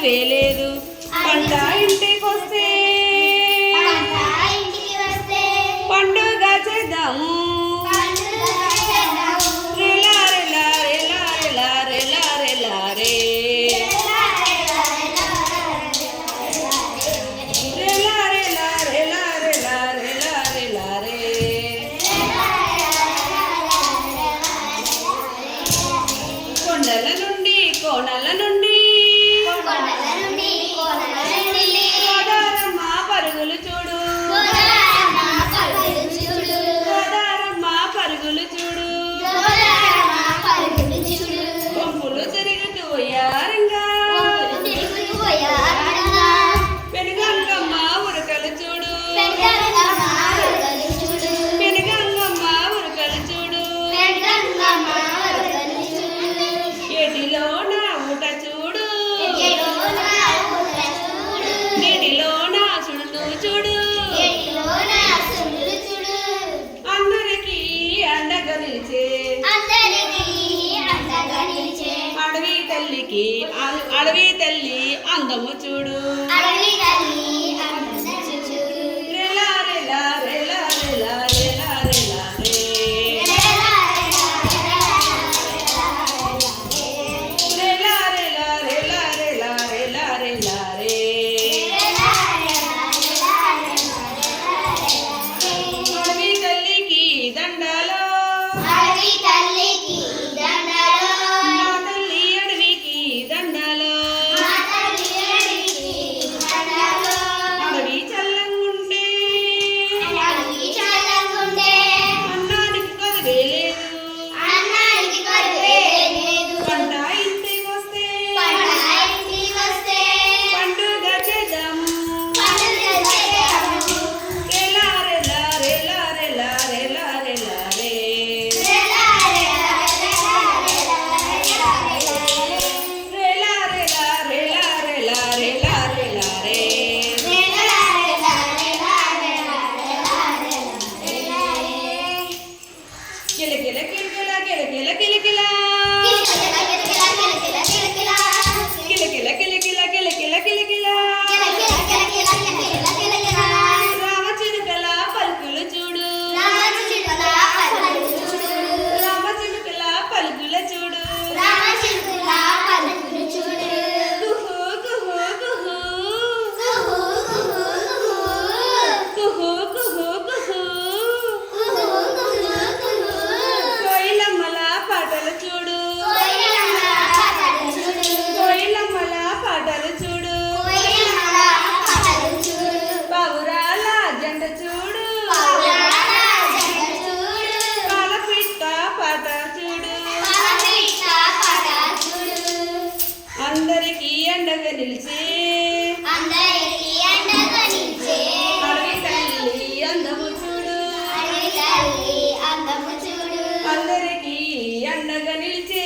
వేలేదు పంట ఇంటికొస్తే పండుగ చేద్దాము రెలా రెలా రెలా రెలా రెలా రెలా రే రెలా రెలా రెలా రెలా రెలా రెలా రే కొండల నుండి కోణల నుండి గోదారమ్మ పరుగులు చూడు గోదారమ్మ పరుగులు చూడు కొంపులు తిరుగుతూ పోయారంగా పెనుగంగమ్మ ఉరకలు చూడు పెనుగంగమ్మ ఉరకలు చూడు ఏటిలో నా ఊట చూడు నీటిలో నా సుడుతూ చూడు అందరికీ అండగా నిలిచే అడవి తల్లి అందము చూడు రెలా రెలా రెలా రెలా రెలా రెలా రే రెలా రెలా రెలా రెలా రెలా రెలా రే అడవి తల్లికి దండాలో మా తల్లి అడవికి దండాలో అడవి చల్లంగుంటే అన్నానికి కొదవేలేదు పంట ఇంటికొస్తే పండుగ చేద్దాము రెలా రెలా రెలా రెలా రెలా రెలా రే రెలా రెలా రెలా రెలా రెలా రెలా రే కిలకిల కిలకిల కిలకిల కిలకిల కిలకిల కిలకిల కిలకిల కిలకిల రామచిలుకల పలుకులు చూడు రామచిలుకల పలుకుల చూడు కుహు కుహు కుహు కుహు కుహు కుహు కోయిలమ్మల పాటలు చూడు కోయిలమ్మల పాటలు చూడు పావురాల జెండ చూడు పాలపిట్ట పాట చూడు అందరికీ అండగా నిలిచి అడవి తల్లి అందము చూడు అందరికీ అండగా నిలిచి